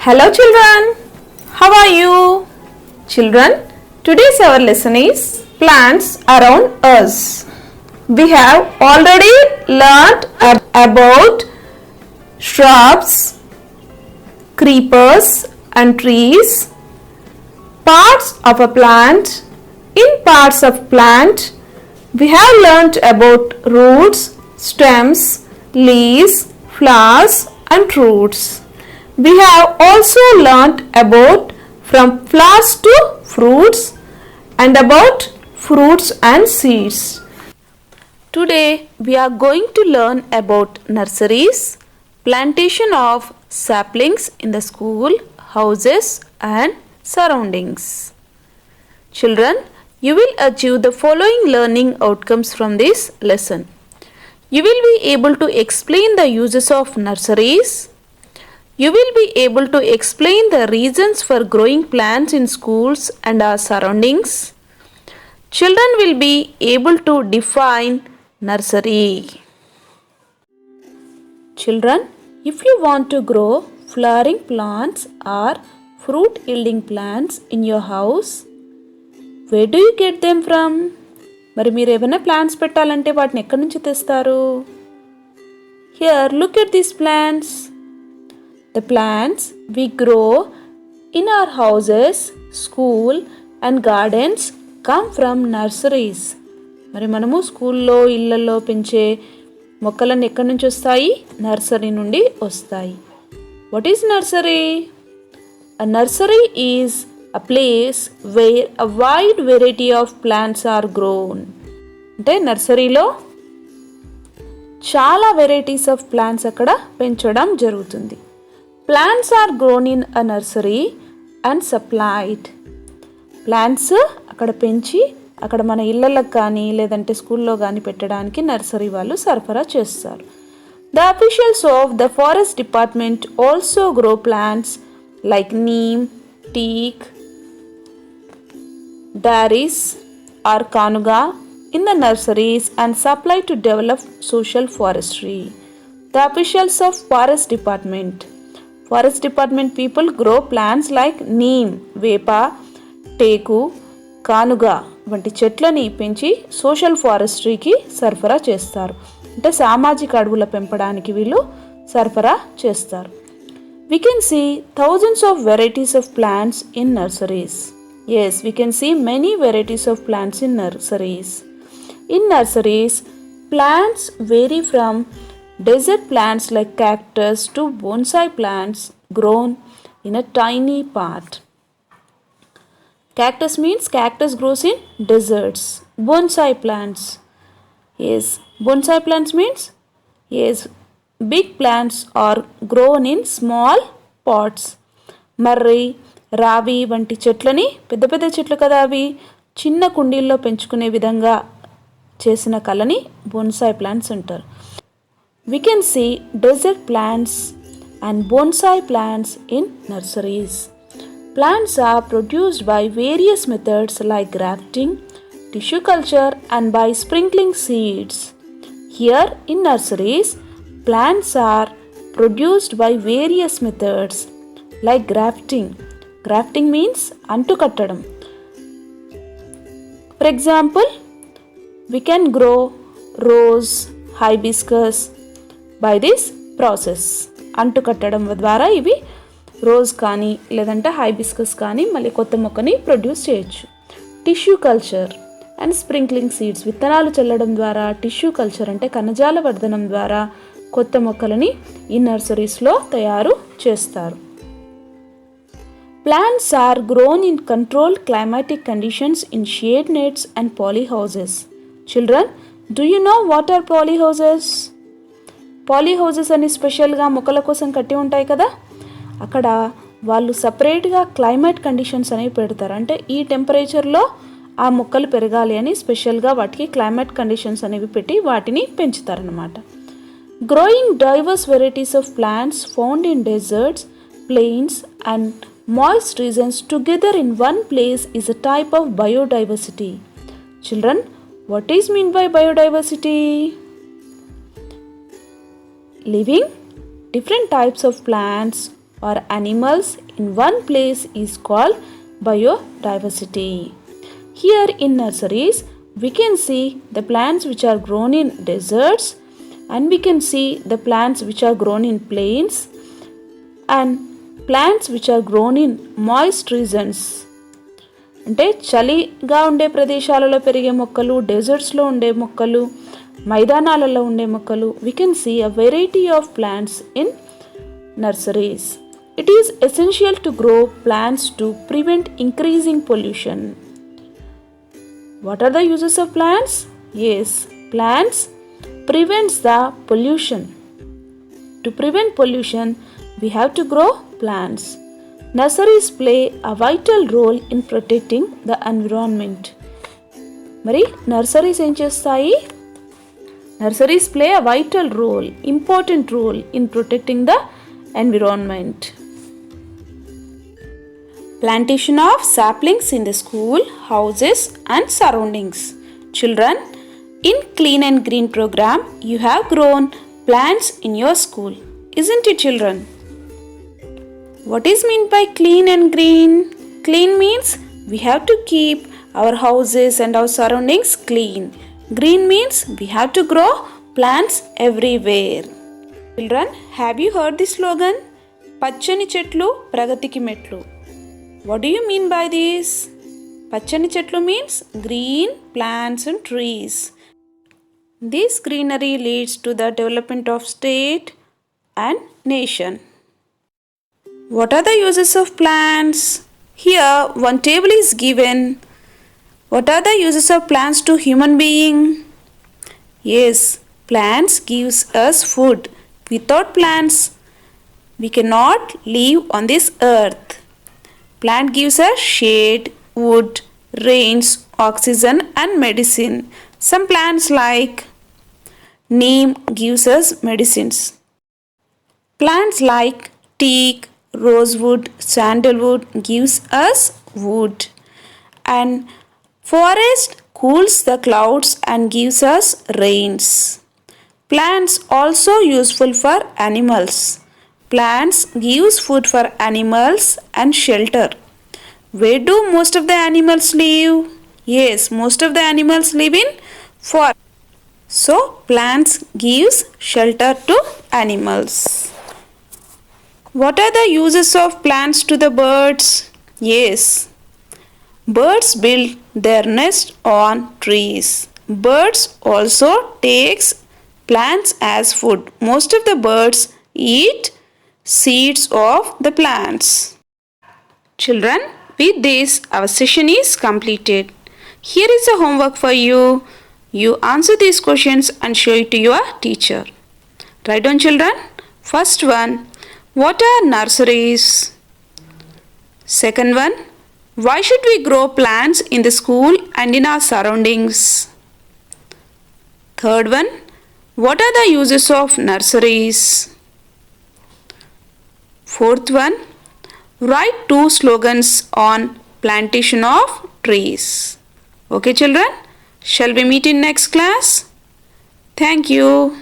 Hello children, how are you? Children, today's our lesson is plants around us. We have already learnt about shrubs, creepers and trees, parts of a plant. In parts of plant, we have learnt about roots, stems, leaves, flowers and roots. We have also learnt about from flowers to fruits and about fruits and seeds. Today we are going to learn about nurseries, plantation of saplings in the school, houses and surroundings. Children, you will achieve the following learning outcomes from this lesson. You will be able to explain the uses of nurseries. You will be able to explain the reasons for growing plants in schools and our surroundings. Children will be able to define nursery. Children, if you want to grow flowering plants or fruit yielding plants in your house, where do you get them from? మరి మీరు ఏమైనా plants పెట్టాలంటే వాటిని ఎక్కడి నుంచి తెస్తారు? Here, look at these plants. The plants we grow in our houses, school and gardens come from nurseries. మరి మనము స్కూల్లో ఇళ్ళల్లో పెంచే మొక్కలన్నీ ఎక్కడి నుంచి వస్తాయి? నర్సరీ నుండి వస్తాయి. What is nursery? A nursery is a place where a wide variety of plants are grown. అంటే నర్సరీలో చాలా వెరైటీస్ ఆఫ్ ప్లాంట్స్ అక్కడ పెంచడం జరుగుతుంది. Plants are grown in a nursery and supplied. Plants అక్కడ పెంచి అక్కడ మన ఇళ్ళలకు కానీ లేదంటే స్కూల్లో కానీ పెట్టడానికి నర్సరీ వాళ్ళు సరఫరా చేస్తారు. The officials of the forest department also grow plants like neem, teak, daris or kanuga in the nurseries and supply to develop social forestry. The officials of forest department people grow plants like neem, వేప, టేకు, కానుగా వంటి చెట్లని పెంచి social ఫారెస్ట్రీకి సరఫరా చేస్తారు. అంటే సామాజిక అడవుల పెంపడానికి వీళ్ళు సరఫరా చేస్తారు. We can see thousands of varieties of plants in nurseries. Yes, we can see many varieties of plants in nurseries. In nurseries, plants vary from desert plants like cactus to bonsai plants grown in a tiny pot. Cactus means cactus grows in deserts. Bonsai plants. Yes, bonsai plants means big plants are grown in small pots. మర్రి, రావి వంటి చెట్లని పెద్ద పెద్ద చెట్లు కదా అవి చిన్న కుండీల్లో పెంచుకునే విధంగా చేసిన కళని బోన్సాయ్ ప్లాంట్స్ అంటారు. We can see desert plants and bonsai plants in nurseries. Plants are produced by various methods like grafting, tissue culture and by sprinkling seeds. Here in nurseries, plants are produced by various methods like grafting. Grafting means antukattadam. For example, we can grow rose, hibiscus by this process. అంటుకట్టడం ద్వారా ఇవి rose కానీ లేదంటే hibiscus కానీ మళ్ళీ కొత్త మొక్కని produce చేయొచ్చు. Tissue culture and sprinkling seeds విత్తనాలు చల్లడం ద్వారా టిష్యూ కల్చర్ అంటే కణజాల వర్ధనం ద్వారా కొత్త మొక్కలని ఈ నర్సరీస్లో తయారు చేస్తారు. Plants are grown in controlled climatic conditions in shade nets and polyhouses. Children, do you know what are polyhouses? Polyhouses అని స్పెషల్గా మొక్కల కోసం కట్టి ఉంటాయి కదా, అక్కడ వాళ్ళు సపరేట్గా క్లైమేట్ కండిషన్స్ అనేవి పెడతారు. అంటే ఈ టెంపరేచర్లో ఆ మొక్కలు పెరగాలి అని స్పెషల్గా వాటికి క్లైమేట్ కండిషన్స్ అనేవి పెట్టి వాటిని పెంచుతారనమాట. Growing diverse varieties of plants found in deserts, plains and moist regions together in one place is a type of biodiversity. Children, what is meant by biodiversity? Living different types of plants or animals in one place is called biodiversity. Here in nurseries, we can see the plants which are grown in deserts, and we can see the plants which are grown in plains and plants which are grown in moist regions. అంటే చలిగా ఉండే ప్రదేశాలలో పెరిగే మొక్కలు, డెజర్ట్స్లో ఉండే మొక్కలు, మైదానాలలో ఉండే మొక్కలు. We can see a variety of plants in nurseries. It is essential to grow plants to prevent increasing pollution. What are the uses of plants? Yes, plants prevents the pollution. To prevent pollution, we have to grow plants. Nurseries play a vital role in protecting the environment. మరి nurseries ఏం చేస్తాయి? Nurseries play a vital role, important role in protecting the environment. Plantation of saplings in the school, houses and surroundings. Children, in Clean and Green program, you have grown plants in your school. Isn't it, children? What is meant by clean and green? Clean means we have to keep our houses and our surroundings clean. Green means we have to grow plants everywhere. Children, have you heard the slogan? Pachani chetlu pragatiki metlu. What do you mean by this? Pachani chetlu means green plants and trees. This greenery leads to the development of state and nation. What are the uses of plants? Here one table is given. What are the uses of plants to human being? Yes, plants gives us food. Without plants, we cannot live on this earth. Plant gives us shade, wood, rains, oxygen and medicine. Some plants like neem gives us medicines. Plants like teak, rosewood, sandalwood gives us wood, and forest cools the clouds and gives us rains. Plants also useful for animals. Plants gives food for animals and shelter. Where do most of the animals live? Yes, most of the animals live in forest. So plants gives shelter to animals. What are the uses of plants to the birds? Yes, birds build their nest on trees. Birds also takes plants as food. Most of the birds eat seeds of the plants. Children, with this our session is completed. Here is a homework for you. You answer these questions and show it to your teacher. Write down, children. First one, what are nurseries? Second one, why should we grow plants in the school and in our surroundings? Third one, what are the uses of nurseries? Fourth one, write 2 slogans on plantation of trees. Okay, children, shall we meet in next class? Thank you.